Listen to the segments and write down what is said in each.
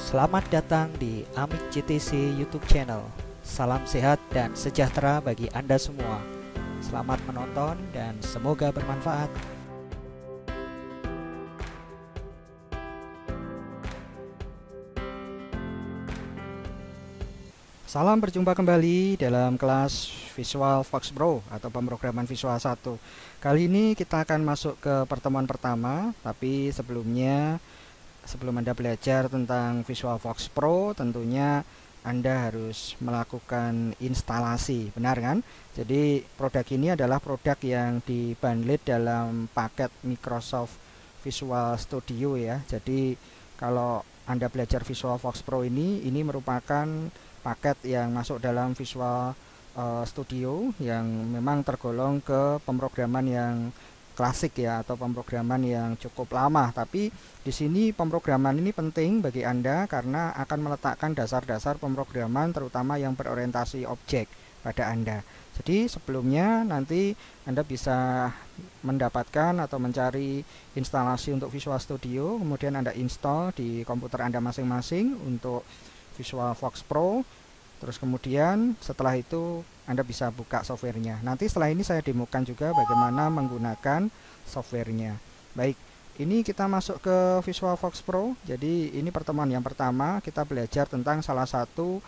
Selamat datang di Amik GTC YouTube channel. Salam sehat dan sejahtera bagi Anda semua. Selamat menonton dan semoga bermanfaat. Salam berjumpa kembali dalam kelas Visual Fox Pro atau pemrograman Visual 1. Kali ini kita akan masuk ke pertemuan pertama, tapi sebelum Anda belajar tentang Visual Fox Pro, tentunya Anda harus melakukan instalasi, benar kan? Jadi produk ini adalah produk yang dibundle dalam paket Microsoft Visual Studio ya. Jadi kalau Anda belajar Visual Fox Pro ini merupakan paket yang masuk dalam Visual Studio yang memang tergolong ke pemrograman yang klasik ya, atau pemrograman yang cukup lama. Tapi di sini pemrograman ini penting bagi Anda karena akan meletakkan dasar-dasar pemrograman terutama yang berorientasi objek pada Anda. Jadi sebelumnya nanti Anda bisa mendapatkan atau mencari instalasi untuk Visual Studio, kemudian Anda install di komputer Anda masing-masing untuk Visual Fox Pro. Terus kemudian setelah itu Anda bisa buka softwarenya. Nanti setelah ini saya demokan juga bagaimana menggunakan softwarenya. Baik, ini kita masuk ke Visual Fox Pro. Jadi ini pertemuan yang pertama, kita belajar tentang salah satu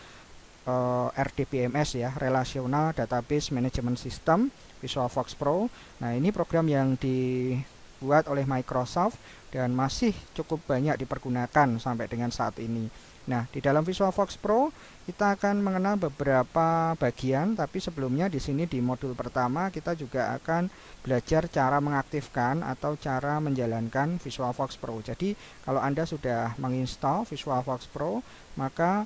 RDBMS ya, Relational Database Management System Visual Fox Pro. Nah, ini program yang dibuat oleh Microsoft dan masih cukup banyak dipergunakan sampai dengan saat ini. Nah, di dalam Visual Fox Pro kita akan mengenal beberapa bagian, tapi sebelumnya di sini di modul pertama kita juga akan belajar cara mengaktifkan atau cara menjalankan Visual Fox Pro. Jadi, kalau Anda sudah menginstal Visual Fox Pro, maka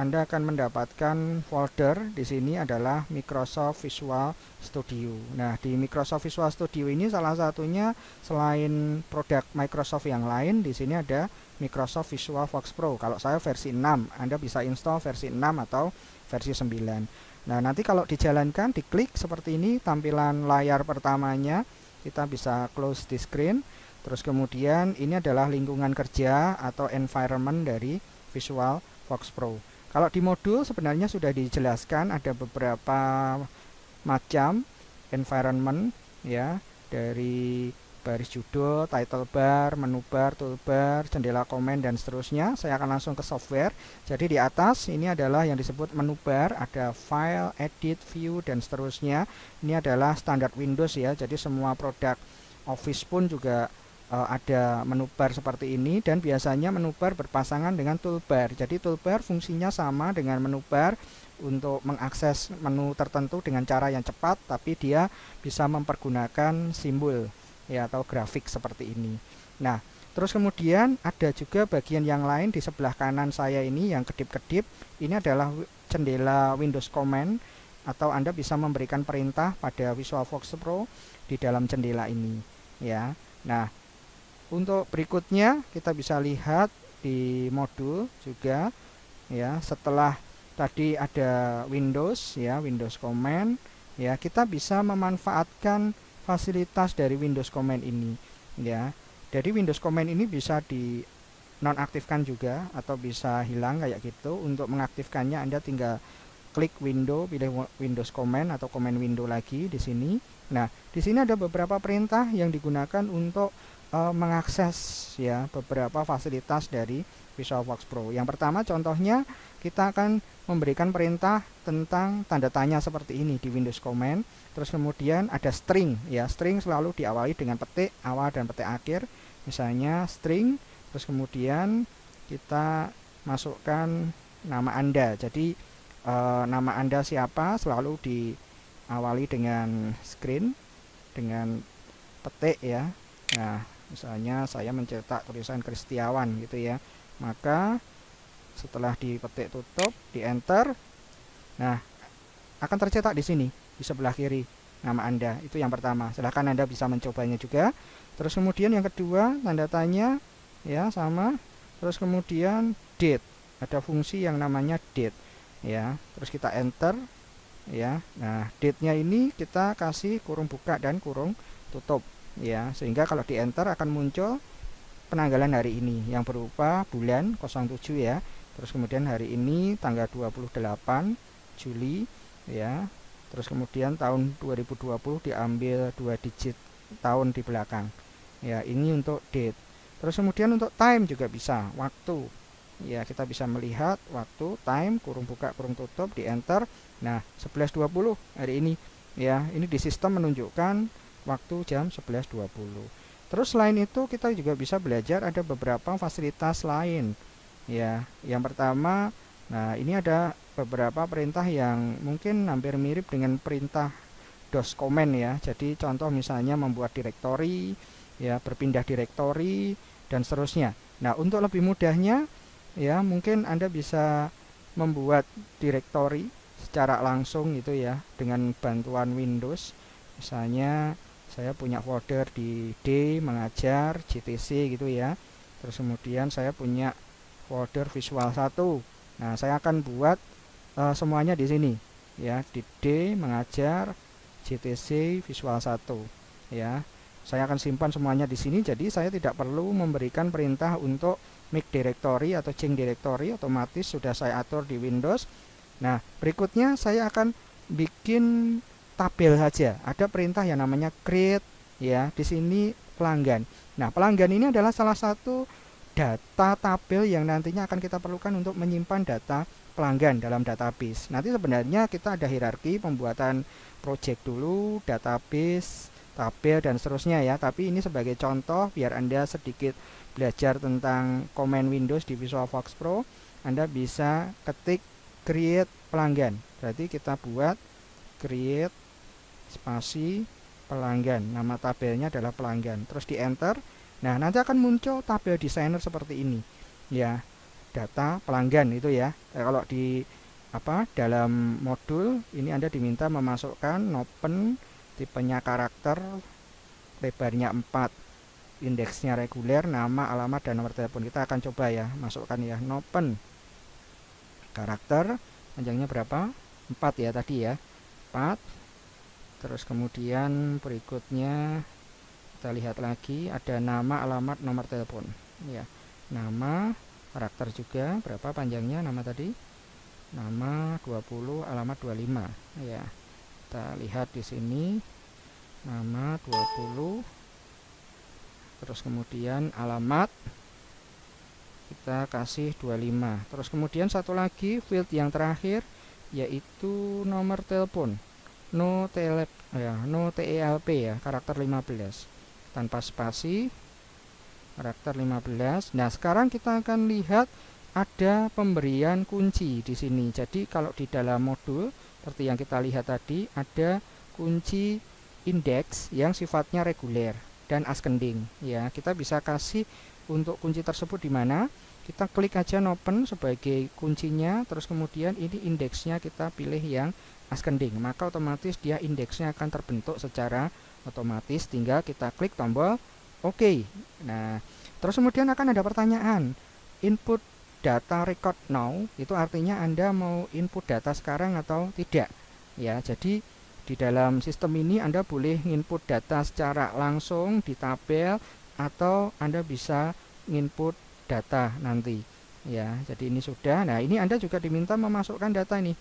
Anda akan mendapatkan folder di sini adalah Microsoft Visual Studio. Nah, di Microsoft Visual Studio ini salah satunya selain produk Microsoft yang lain, di sini ada Microsoft Visual Fox Pro. Kalau saya versi 6, Anda bisa install versi 6 atau versi 9. Nah, nanti kalau dijalankan, diklik seperti ini tampilan layar pertamanya, kita bisa close the screen. Terus kemudian ini adalah lingkungan kerja atau environment dari Visual Fox Pro. Kalau di modul sebenarnya sudah dijelaskan ada beberapa macam environment ya, dari baris judul, title bar, menu bar, toolbar, jendela komen dan seterusnya. Saya akan langsung ke software. Jadi di atas ini adalah yang disebut menu bar, ada file, edit, view dan seterusnya. Ini adalah standar Windows ya. Jadi semua produk Office pun juga ada menu bar seperti ini, dan biasanya menu bar berpasangan dengan toolbar. Jadi toolbar fungsinya sama dengan menu bar untuk mengakses menu tertentu dengan cara yang cepat, tapi dia bisa mempergunakan simbol ya atau grafik seperti ini. Nah, terus kemudian ada juga bagian yang lain di sebelah kanan saya ini yang kedip-kedip. Ini adalah jendela Windows Command, atau Anda bisa memberikan perintah pada Visual Fox Pro di dalam jendela ini ya. Nah, untuk berikutnya kita bisa lihat di modul juga ya. Setelah tadi ada Windows ya, Windows Command ya, kita bisa memanfaatkan fasilitas dari Windows Command ini ya. Jadi Windows Command ini bisa di nonaktifkan juga atau bisa hilang kayak gitu. Untuk mengaktifkannya Anda tinggal klik window, pilih Windows Command atau Command Window lagi di sini. Nah, di sini ada beberapa perintah yang digunakan untuk mengakses ya beberapa fasilitas dari Visual Fox Pro. Yang pertama contohnya kita akan memberikan perintah tentang tanda tanya seperti ini di Windows Command. Terus kemudian ada string ya. String selalu diawali dengan petik awal dan petik akhir. Misalnya string, terus kemudian kita masukkan nama Anda. Jadi nama Anda siapa selalu diawali dengan screen, dengan petik ya. Nah, misalnya saya mencetak tulisan Kristiawan gitu ya. Maka setelah dipetik tutup, di enter. Nah, akan tercetak di sini di sebelah kiri nama Anda. Itu yang pertama. Silahkan Anda bisa mencobanya juga. Terus kemudian yang kedua, tanda tanya ya sama. Terus kemudian date. Ada fungsi yang namanya date ya. Terus kita enter ya. Nah, date-nya ini kita kasih kurung buka dan kurung tutup ya, sehingga kalau di enter akan muncul penanggalan hari ini yang berupa bulan 07 ya. Terus kemudian hari ini tanggal 28 Juli ya. Terus kemudian tahun 2020 diambil 2 digit tahun di belakang. Ya, ini untuk date. Terus kemudian untuk time juga bisa, waktu. Ya, kita bisa melihat waktu, time, kurung buka, kurung tutup, di enter. Nah, 11.20 hari ini. Ya, ini di sistem menunjukkan waktu jam 11.20. Terus selain itu kita juga bisa belajar ada beberapa fasilitas lain. Ya, yang pertama, nah ini ada beberapa perintah yang mungkin hampir mirip dengan perintah DOS command ya. Jadi contoh misalnya membuat direktori, ya, berpindah direktori dan seterusnya. Nah, untuk lebih mudahnya ya mungkin Anda bisa membuat direktori secara langsung gitu ya dengan bantuan Windows. Misalnya saya punya folder di D mengajar GTC gitu ya. Terus kemudian saya punya folder Visual 1. Nah, saya akan buat semuanya di sini ya, di D mengajar GTC Visual 1 ya. Saya akan simpan semuanya di sini, jadi saya tidak perlu memberikan perintah untuk make directory atau change directory, otomatis sudah saya atur di Windows. Nah, berikutnya saya akan bikin tabel saja. Ada perintah yang namanya create ya, di sini pelanggan. Nah, pelanggan ini adalah salah satu data tabel yang nantinya akan kita perlukan untuk menyimpan data pelanggan dalam database. Nanti sebenarnya kita ada hierarki pembuatan project dulu, database, tabel dan seterusnya ya. Tapi ini sebagai contoh biar Anda sedikit belajar tentang command Windows di VisualFox Pro, Anda bisa ketik create pelanggan. Berarti kita buat create spasi pelanggan. Nama tabelnya adalah pelanggan. Terus di enter. Nah, nanti akan muncul tabel designer seperti ini. Ya, data pelanggan itu ya. Kalau di dalam modul ini Anda diminta memasukkan nopen, tipenya karakter, lebarnya 4, indeksnya reguler, nama, alamat dan nomor telepon. Kita akan coba ya, masukkan ya, nopen karakter, panjangnya berapa? 4 ya tadi ya. 4. Terus kemudian berikutnya kita lihat lagi ada nama, alamat, nomor telepon ya. Nama, karakter juga berapa panjangnya, nama tadi nama 20, alamat 25 ya. Kita lihat di sini nama 20, terus kemudian alamat kita kasih 25. Terus kemudian satu lagi field yang terakhir yaitu nomor telepon, no TELP ya, karakter 15 tanpa spasi, karakter 15. Nah, sekarang kita akan lihat ada pemberian kunci di sini. Jadi kalau di dalam modul seperti yang kita lihat tadi ada kunci indeks yang sifatnya reguler dan ascending ya. Kita bisa kasih untuk kunci tersebut di mana? Kita klik aja open sebagai kuncinya, terus kemudian ini indeksnya kita pilih yang ascending, maka otomatis dia indeksnya akan terbentuk secara otomatis, tinggal kita klik tombol OK. Nah, terus kemudian akan ada pertanyaan, input data record now, itu artinya Anda mau input data sekarang atau tidak ya. Jadi di dalam sistem ini Anda boleh input data secara langsung di tabel atau Anda bisa input data nanti ya. Jadi ini sudah. Nah, ini Anda juga diminta memasukkan data ini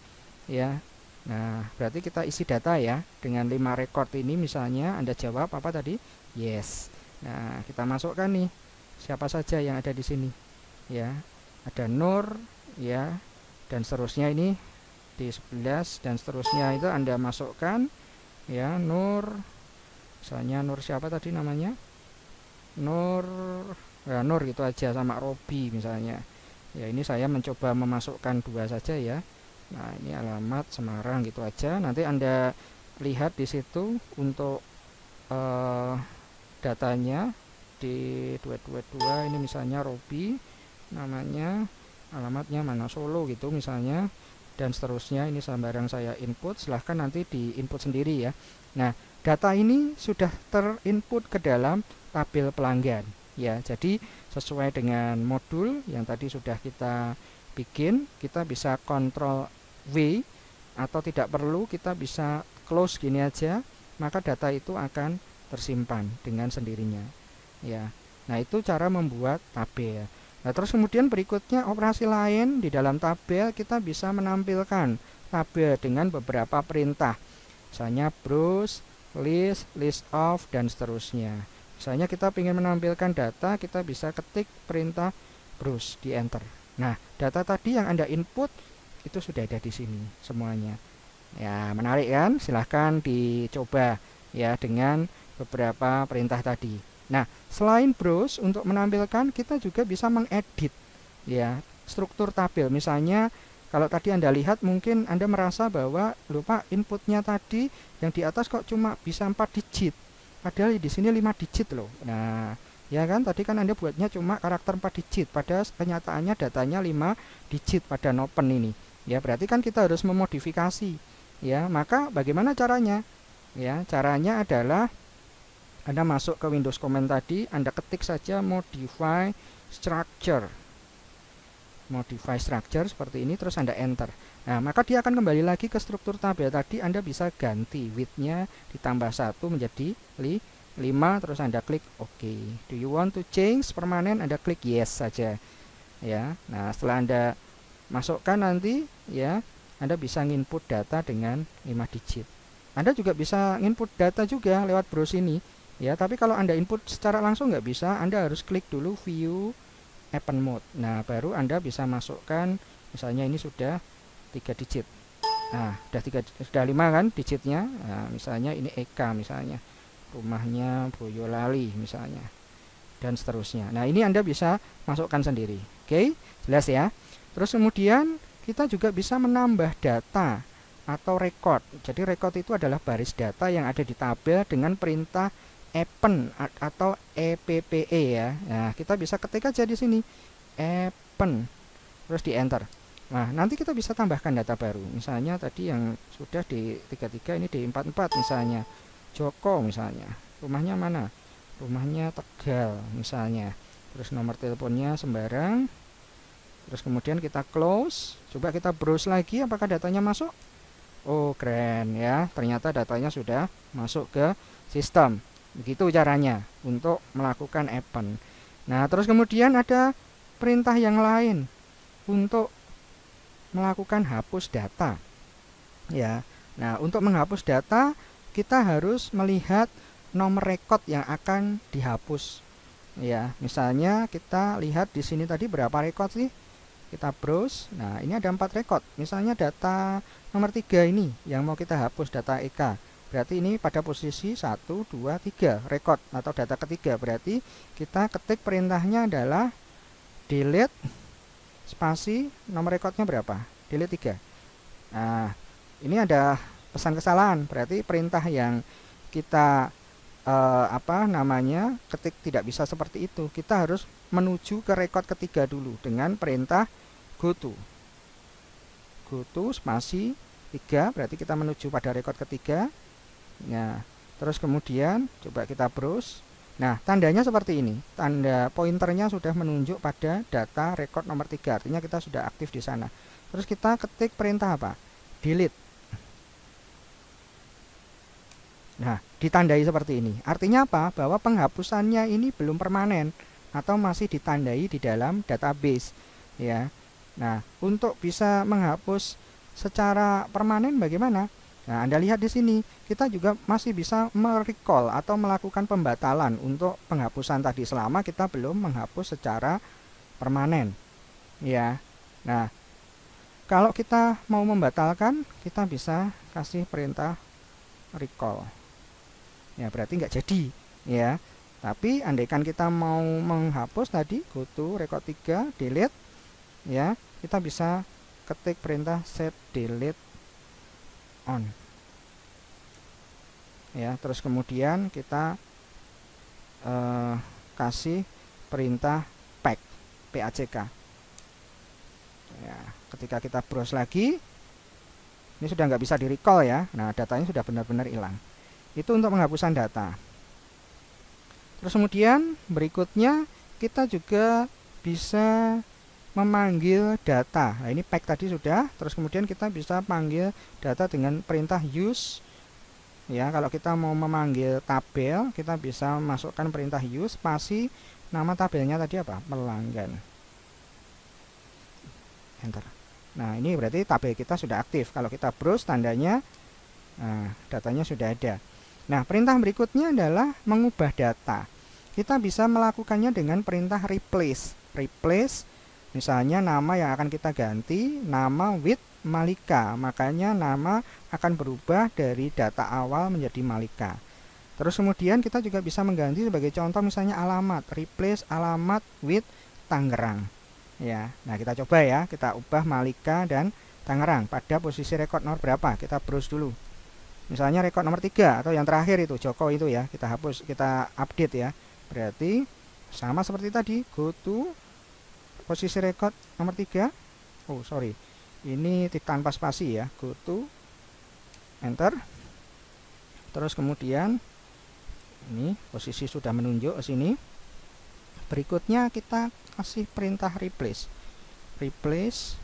ya. Nah, berarti kita isi data ya. Dengan 5 record ini misalnya Anda jawab apa tadi? Yes. Nah, kita masukkan nih siapa saja yang ada di sini ya. Ada Nur ya, dan seterusnya ini di 11 dan seterusnya itu Anda masukkan ya. Nur, misalnya Nur siapa tadi namanya? Nur ya, Nur gitu aja, sama Robi misalnya ya. Ini saya mencoba memasukkan 2 saja ya. Nah, ini alamat Semarang gitu aja. Nanti Anda lihat di situ untuk datanya di 222 ini misalnya Robi namanya, alamatnya mana, Solo gitu misalnya, dan seterusnya. Ini sembarang saya input, silahkan nanti di input sendiri ya. Nah, data ini sudah terinput ke dalam tabel pelanggan ya. Jadi sesuai dengan modul yang tadi sudah kita bikin, kita bisa Ctrl V atau tidak perlu kita bisa close gini aja, maka data itu akan tersimpan dengan sendirinya ya. Nah, itu cara membuat tabel. Nah, terus kemudian berikutnya operasi lain di dalam tabel, kita bisa menampilkan tabel dengan beberapa perintah. Misalnya browse, list, list of, dan seterusnya. Misalnya kita ingin menampilkan data, kita bisa ketik perintah browse di enter. Nah, data tadi yang Anda input itu sudah ada di sini semuanya. Ya, menarik kan? Silahkan dicoba ya dengan beberapa perintah tadi. Nah, selain browse, untuk menampilkan kita juga bisa mengedit ya struktur tabel. Misalnya kalau tadi Anda lihat, mungkin Anda merasa bahwa lupa inputnya tadi yang di atas kok cuma bisa 4 digit. Padahal di sini 5 digit loh. Nah, ya kan tadi kan Anda buatnya cuma karakter 4 digit, padahal kenyataannya datanya 5 digit pada nopen ini. Ya, berarti kan kita harus memodifikasi. Ya, maka bagaimana caranya? Ya, caranya adalah Anda masuk ke Windows Command tadi, Anda ketik saja modify structure. Modify structure seperti ini, terus Anda enter. Nah, maka dia akan kembali lagi ke struktur tabel tadi. Anda bisa ganti width-nya ditambah 1 menjadi 5, terus Anda klik OK. Do you want to change permanen? Anda klik yes saja. Ya. Nah, setelah Anda masukkan nanti ya, Anda bisa input data dengan 5 digit. Anda juga bisa input data juga lewat browse ini. Ya, tapi kalau Anda input secara langsung nggak bisa, Anda harus klik dulu view Append mode. Nah, baru Anda bisa masukkan, misalnya ini sudah 3 digit. Nah, sudah 5 kan digitnya. Nah, misalnya ini Eka misalnya. Rumahnya Boyolali misalnya. Dan seterusnya. Nah, ini Anda bisa masukkan sendiri. Oke, jelas ya. Terus kemudian kita juga bisa menambah data atau record. Jadi record itu adalah baris data yang ada di tabel dengan perintah append atau EPPE ya. Nah, kita bisa ketik aja di sini append, terus di enter. Nah, nanti kita bisa tambahkan data baru. Misalnya tadi yang sudah di 33 ini di 44 misalnya. Joko misalnya. Rumahnya mana? Rumahnya Tegal misalnya. Terus nomor teleponnya sembarang. Terus kemudian kita close. Coba kita browse lagi apakah datanya masuk. Oh, keren ya. Ternyata datanya sudah masuk ke sistem. Begitu caranya untuk melakukan append. Nah, terus kemudian ada perintah yang lain untuk melakukan hapus data. Ya. Nah, untuk menghapus data kita harus melihat nomor record yang akan dihapus. Ya, misalnya kita lihat di sini tadi berapa record sih? Kita browse. Nah, ini ada 4 record. Misalnya data nomor 3 ini yang mau kita hapus, data EK. Berarti ini pada posisi 1, 2, 3 record atau data ketiga. Berarti kita ketik perintahnya adalah delete spasi nomor recordnya berapa? Delete 3. Nah, ini ada pesan kesalahan. Berarti perintah yang kita ketik tidak bisa seperti itu. Kita harus menuju ke record ketiga dulu dengan perintah goto. Goto spasi 3, berarti kita menuju pada record ketiga. Nah, terus kemudian coba kita browse. Nah, tandanya seperti ini. Tanda pointernya sudah menunjuk pada data record nomor 3. Artinya kita sudah aktif di sana. Terus kita ketik perintah apa? Delete. Nah, ditandai seperti ini. Artinya apa? Bahwa penghapusannya ini belum permanen atau masih ditandai di dalam database, ya. Nah, untuk bisa menghapus secara permanen bagaimana? Nah, Anda lihat di sini, kita juga masih bisa merecall atau melakukan pembatalan untuk penghapusan tadi selama kita belum menghapus secara permanen. Ya. Nah, kalau kita mau membatalkan, kita bisa kasih perintah recall. Ya, berarti nggak jadi, ya. Tapi andaikan kita mau menghapus tadi, go to record 3, delete, ya, kita bisa ketik perintah set delete on. Ya, terus kemudian kita kasih perintah pack, PACK. Ya, ketika kita browse lagi, ini sudah nggak bisa di recall ya. Nah, datanya sudah benar-benar hilang. Itu untuk penghapusan data. Terus kemudian berikutnya kita juga bisa memanggil data. Nah, ini pack tadi sudah. Terus kemudian kita bisa panggil data dengan perintah use. Ya, kalau kita mau memanggil tabel, kita bisa masukkan perintah use spasi Nama tabelnya tadi apa? Pelanggan. Enter. Nah, ini berarti tabel kita sudah aktif. Kalau kita browse, tandanya datanya sudah ada. Nah, perintah berikutnya adalah mengubah data. Kita bisa melakukannya dengan perintah replace. Replace, misalnya nama yang akan kita ganti, nama with Malika. Makanya nama akan berubah dari data awal menjadi Malika. Terus kemudian kita juga bisa mengganti sebagai contoh misalnya alamat. Replace alamat with Tangerang. Ya, nah kita coba ya, kita ubah Malika dan Tangerang pada posisi record nomor berapa? Kita browse dulu. Misalnya record nomor 3 atau yang terakhir itu Joko itu ya, kita hapus, kita update ya. Berarti sama seperti tadi, go to posisi record nomor 3. Oh, sorry. Ini tanpa spasi ya, go to enter. Terus kemudian ini posisi sudah menunjuk ke sini. Berikutnya kita kasih perintah replace. Replace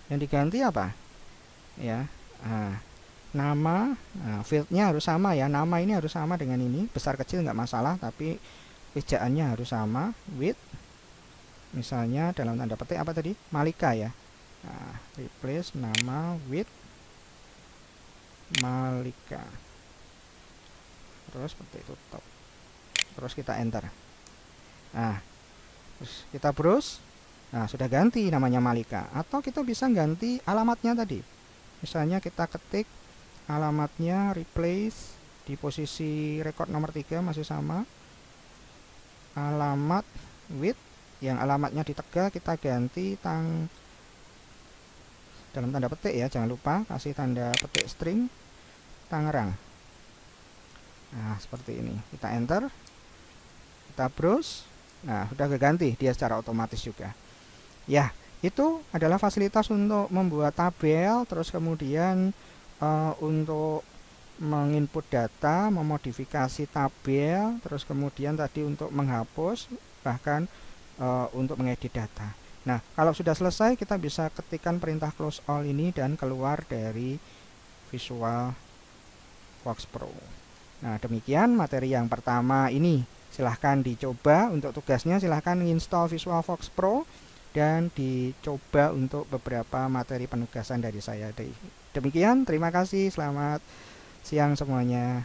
yang diganti apa? Ya. Nama fieldnya harus sama ya. Nama ini harus sama dengan ini. Besar kecil nggak masalah, tapi ejaannya harus sama. With misalnya dalam tanda petik apa tadi? Malika ya. Replace nama with Malika. Terus seperti itu top. Terus kita enter. Nah, terus kita browse. Nah, sudah ganti namanya Malika. Atau kita bisa ganti alamatnya tadi. Misalnya kita ketik alamatnya replace di posisi record nomor 3 masih sama. Alamat with yang alamatnya di Tegal kita ganti dalam tanda petik ya, jangan lupa kasih tanda petik string Tangerang. Nah, seperti ini. Kita enter. Kita browse. Nah, sudah keganti dia secara otomatis juga. Ya, itu adalah fasilitas untuk membuat tabel, terus kemudian untuk menginput data, memodifikasi tabel, terus kemudian tadi untuk menghapus, bahkan untuk mengedit data. Nah, kalau sudah selesai, kita bisa ketikkan perintah close all ini dan keluar dari Visual Fox Pro. Nah, demikian materi yang pertama ini. Silahkan dicoba untuk tugasnya, silahkan install Visual Fox Pro dan dicoba untuk beberapa materi penugasan dari saya. Demikian, terima kasih, selamat siang semuanya.